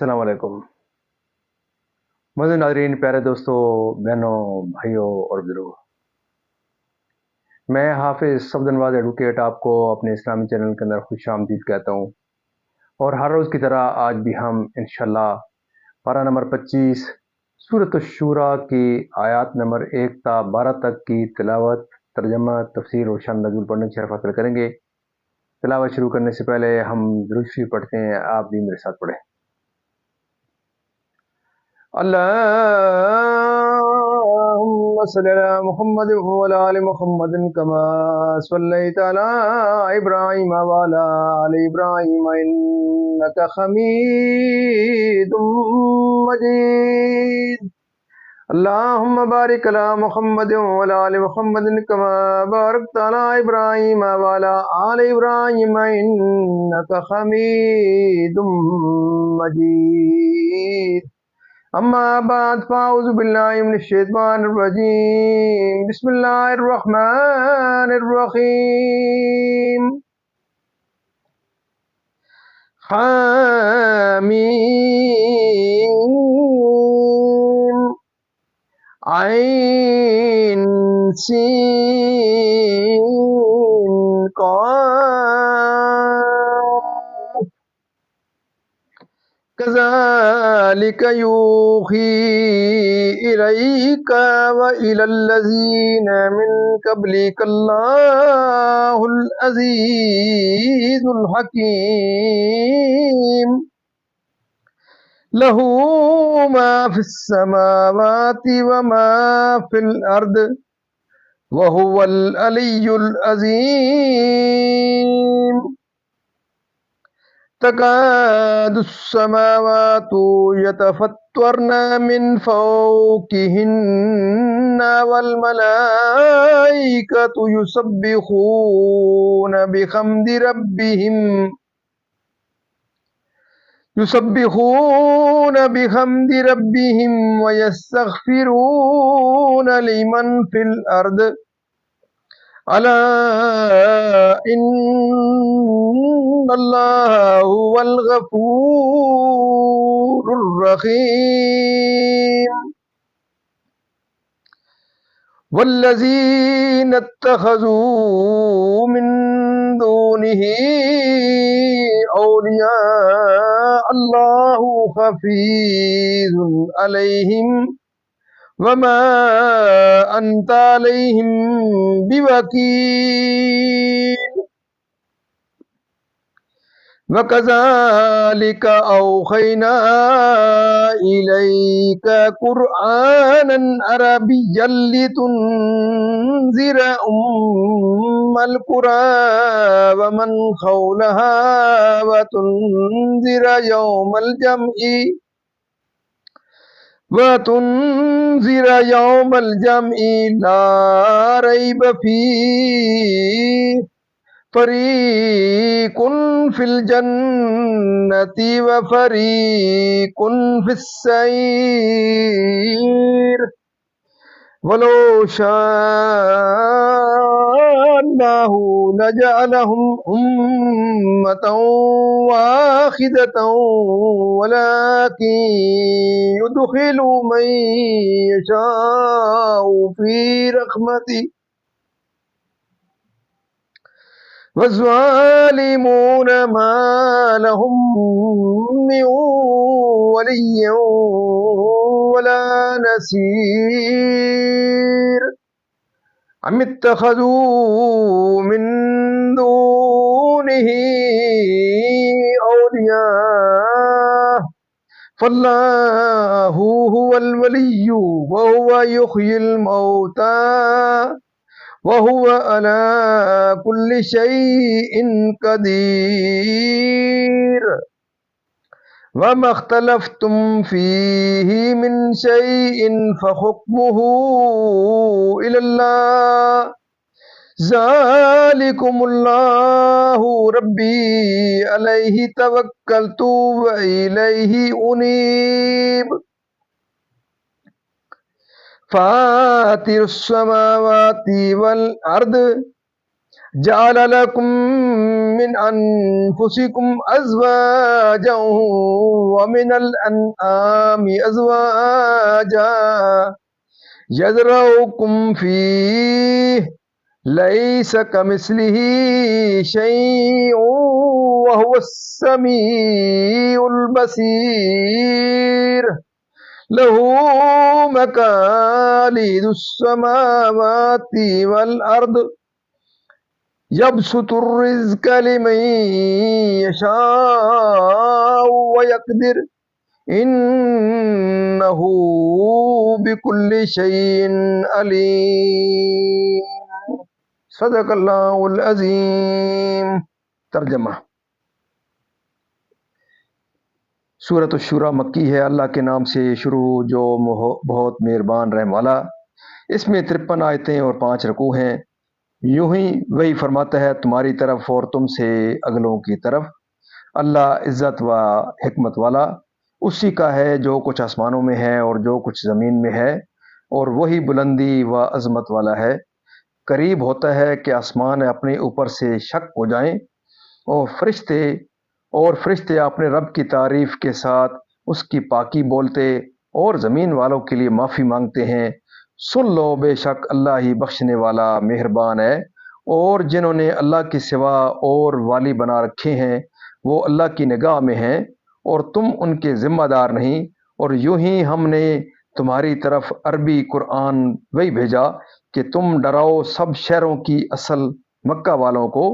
السلام علیکم مزید ناظرین، پیارے دوستوں، بہنوں، بھائیوں اور بزرگوں، میں حافظ صفد نواز ایڈوکیٹ آپ کو اپنے اسلامی چینل کے اندر خوش آمدید کہتا ہوں۔ اور ہر روز کی طرح آج بھی ہم انشاءاللہ پارہ نمبر 25 سورۃ الشورى کی آیات نمبر 1 تا 12 تک کی تلاوت، ترجمہ، تفسیر اور شان نزول پڑھنے کی شرف حاصل کریں گے۔ تلاوت شروع کرنے سے پہلے ہم درود شریف پڑھتے ہیں، آپ بھی میرے ساتھ پڑھیں۔ اللهم صل على محمد وعلى آل محمد كما صليت على إبراهيم وعلى آل إبراهيم إنك حميد مجيد اللهم بارك على محمد وعلى آل محمد كما باركت على إبراهيم وعلى آل إبراهيم إنك حميد مجيد اما بعد فاعوذ باللہ من الشیطان الرجیم بسم اللہ الرحمن الرحیم حامیم عین سین قاف كذلك يوحي إليك وإلى الذين من قبلك الله العزيز الحكيم له ما في السماوات وما في الأرض وهو العلي العظيم تكاد السماوات يتفطرن من فوقهن والملائكة يسبحون بحمد ربهم ويستغفرون لمن في الأرض ألا إن الله هو الغفور الرحيم والذين اتخذوا من دونه أولياء الله حفيظ عليهم وما أنت عليهم بوكيل وكذلك أوحينا إليك قرآنا عربيا لتنذر أم القرى ومن حولها وتنذر يوم الجمع لا ريب فيه فريق في الجنة وفريق في السعير ولو شاء الله لجعلهم أمة واحدة ولكن يدخل من يشاء في رحمته والظالمون ما لهم من ولي ولا نصير أم اتخذوا من دونه أولياء فالله هو الولي وهو يحيي الموتى وهو على كل شيء قدير وما اختلفتم فيه من شيء فحكمه إلى الله ذلكم الله ربي عليه توكلت وإليه أنيب فاطر السماوات والأرض جعل لكم من أنفسكم أزواجا ومن الأنعام أزواجا يذرأكم فيه ليس كمثله شيء وهو السميع البصير له مقاليد السماوات والأرض يبسط الرزق لمن يشاء ويقدر إنه بكل شيء عليم صدق اللہ العظیم۔ ترجمہ۔ سورۃ الشورى مکی ہے۔ اللہ کے نام سے شروع جو بہت مہربان رحم والا۔ اس میں 53 آیتیں اور 5 رکوع ہیں۔ یوں ہی وہی فرماتا ہے تمہاری طرف اور تم سے اگلوں کی طرف۔ اللہ عزت و حکمت والا، اسی کا ہے جو کچھ آسمانوں میں ہے اور جو کچھ زمین میں ہے، اور وہی بلندی و عظمت والا ہے۔ قریب ہوتا ہے کہ آسمان اپنے اوپر سے شک ہو جائیں اور فرشتے اپنے رب کی تعریف کے ساتھ اس کی پاکی بولتے اور زمین والوں کے لیے معافی مانگتے ہیں۔ سن لو، بے شک اللہ ہی بخشنے والا مہربان ہے۔ اور جنہوں نے اللہ کے سوا اور والی بنا رکھے ہیں وہ اللہ کی نگاہ میں ہیں اور تم ان کے ذمہ دار نہیں۔ اور یوں ہی ہم نے تمہاری طرف عربی قرآن وہی بھیجا کہ تم ڈراؤ سب شہروں کی اصل مکہ والوں کو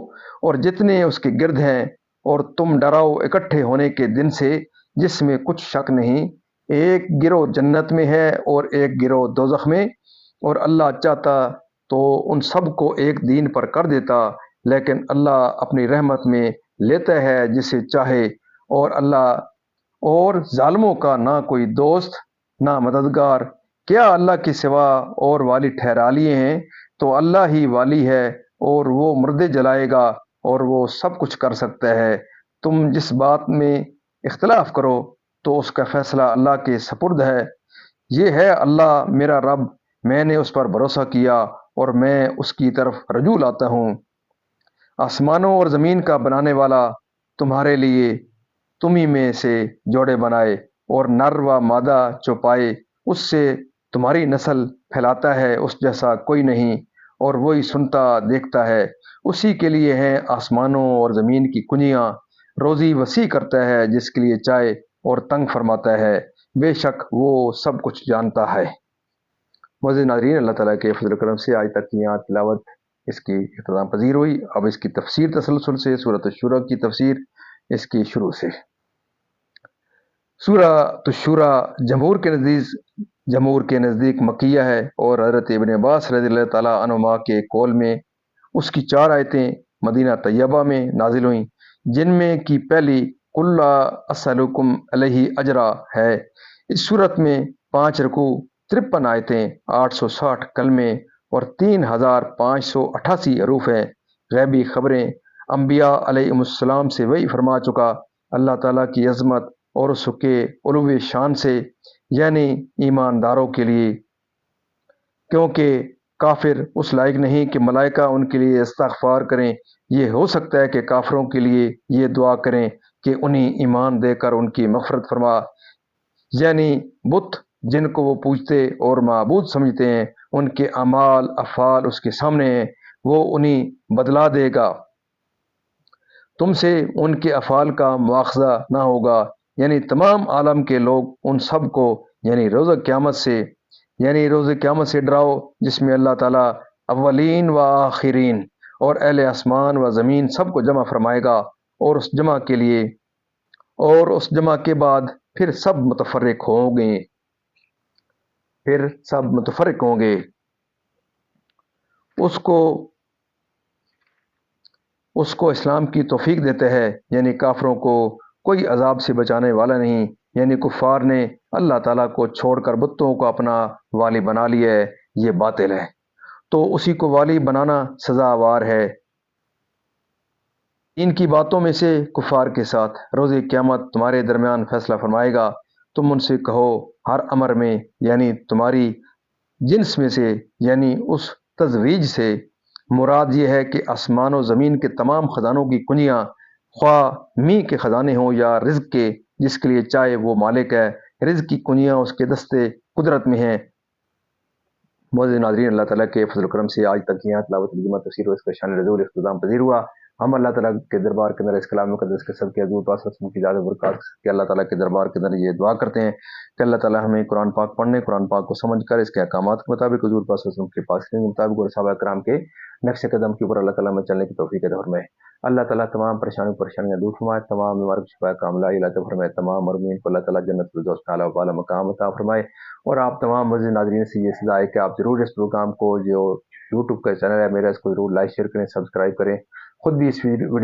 اور جتنے اس کے گرد ہیں، اور تم ڈراؤ اکٹھے ہونے کے دن سے جس میں کچھ شک نہیں، ایک گروہ جنت میں ہے اور ایک گروہ دوزخ میں، اور اللہ چاہتا تو ان سب کو ایک دین پر کر دیتا، لیکن اللہ اپنی رحمت میں لیتا ہے جسے چاہے، اور ظالموں کا نہ کوئی دوست نہ مددگار۔ کیا اللہ کے سوا اور والی ٹھہرا لیے ہیں؟ تو اللہ ہی والی ہے، اور وہ مردے جلائے گا اور وہ سب کچھ کر سکتا ہے۔ تم جس بات میں اختلاف کرو تو اس کا فیصلہ اللہ کے سپرد ہے۔ یہ ہے اللہ میرا رب، میں نے اس پر بھروسہ کیا اور میں اس کی طرف رجوع لاتا ہوں۔ آسمانوں اور زمین کا بنانے والا تمہارے لیے تمہیں میں سے جوڑے بنائے اور نر و مادہ چوپائے، اس سے تمہاری نسل پھیلاتا ہے، اس جیسا کوئی نہیں، اور وہی سنتا دیکھتا ہے۔ اسی کے لیے ہیں آسمانوں اور زمین کی کنجیاں، روزی وسیع کرتا ہے جس کے لیے چاہے اور تنگ فرماتا ہے، بے شک وہ سب کچھ جانتا ہے۔ معزز ناظرین، اللہ تعالیٰ کے فضل و کرم سے آج تک کی یہاں تلاوت اس کی اختتام پذیر ہوئی۔ اب اس کی تفسیر تسلسل سے سورۃ الشورى کی تفسیر اس کی شروع سے۔ سورۃ الشورى جمہور کے نزدیک مکیہ ہے، اور حضرت ابن عباس رضی اللہ تعالیٰ عنہما کے قول میں اس کی 4 آیتیں مدینہ طیبہ میں نازل ہوئیں، جن میں کی پہلی قل لا اسألکم علیہ اجرا ہے۔ اس صورت میں 5 رکوع، 53 آیتیں، 860 کلمے اور 3588 حروف ہیں۔ غیبی خبریں انبیاء علیہ السلام سے وہی فرما چکا اللہ تعالیٰ کی عظمت اور اس کے علو شان سے، یعنی ایمانداروں کے لیے، کیونکہ کافر اس لائق نہیں کہ ملائکہ ان کے لیے استغفار کریں۔ یہ ہو سکتا ہے کہ کافروں کے لیے یہ دعا کریں کہ انہیں ایمان دے کر ان کی مغفرت فرما، یعنی بت جن کو وہ پوجتے اور معبود سمجھتے ہیں، ان کے اعمال افعال اس کے سامنے ہیں، وہ انہیں بدلا دے گا، تم سے ان کے افعال کا مواخذہ نہ ہوگا۔ یعنی تمام عالم کے لوگ ان سب کو روز قیامت سے ڈراؤ، جس میں اللہ تعالیٰ اولین و آخرین اور اہل آسمان و زمین سب کو جمع فرمائے گا، اور اس جمع کے بعد پھر سب متفرق ہوں گے۔ اس کو اسلام کی توفیق دیتا ہے، یعنی کافروں کو کوئی عذاب سے بچانے والا نہیں، یعنی کفار نے اللہ تعالیٰ کو چھوڑ کر بتوں کو اپنا والی بنا لیا ہے، یہ باطل ہے، تو اسی کو والی بنانا سزاوار ہے۔ ان کی باتوں میں سے کفار کے ساتھ روز قیامت تمہارے درمیان فیصلہ فرمائے گا۔ تم ان سے کہو ہر امر میں، یعنی تمہاری جنس میں سے، یعنی اس تزویج سے مراد یہ ہے کہ آسمان و زمین کے تمام خزانوں کی کنجیاں، خواہ می کے خزانے ہوں یا رزق کے، جس کے لیے چاہے وہ مالک ہے، رزق کی کنجیاں اس کے دستے قدرت میں ہیں۔ معزز ناظرین، اللہ تعالیٰ کے فضل و کرم سے آج تک یہاں تلاوت ترجمہ تفسیر و اس کا شان رضول اختتام پذیر ہوا۔ ہم اللہ تعالیٰ کے دربار کے اندر اس کلام مقدس کے سب کے حضور پاک صلی اللہ علیہ وسلم کی ذات برکات کے اللہ تعالیٰ کے دربار کے اندر یہ دعا کرتے ہیں کہ اللہ تعالیٰ ہمیں قرآن پاک پڑھنے، قرآن پاک کو سمجھ کر اس کے احکامات کے مطابق حضور پاک صلی اللہ علیہ وسلم کے پاس کے مطابق اور صحابہ کرام کے نقش قدم کے اوپر اللہ تعالیٰ میں چلنے کی توفیق عطا فرمائے۔ اللہ تعالیٰ تمام پریشانیاں دور فرمائے، تمام بیمار کو شفا کاملہ عطا فرمائے، تمام مرمین کو اللہ تعالیٰ جنت الفردوس میں اعلیٰ و بالا مقام عطا فرمائے۔ اور آپ تمام معزز ناظرین سے یہ سزا ہے کہ آپ ضرور اس پروگرام کو جو یوٹیوب کا چینل ہے میرا، اس کو ضرور لائک شیئر کریں، سبسکرائب کریں، خود بھی اس ویڈیو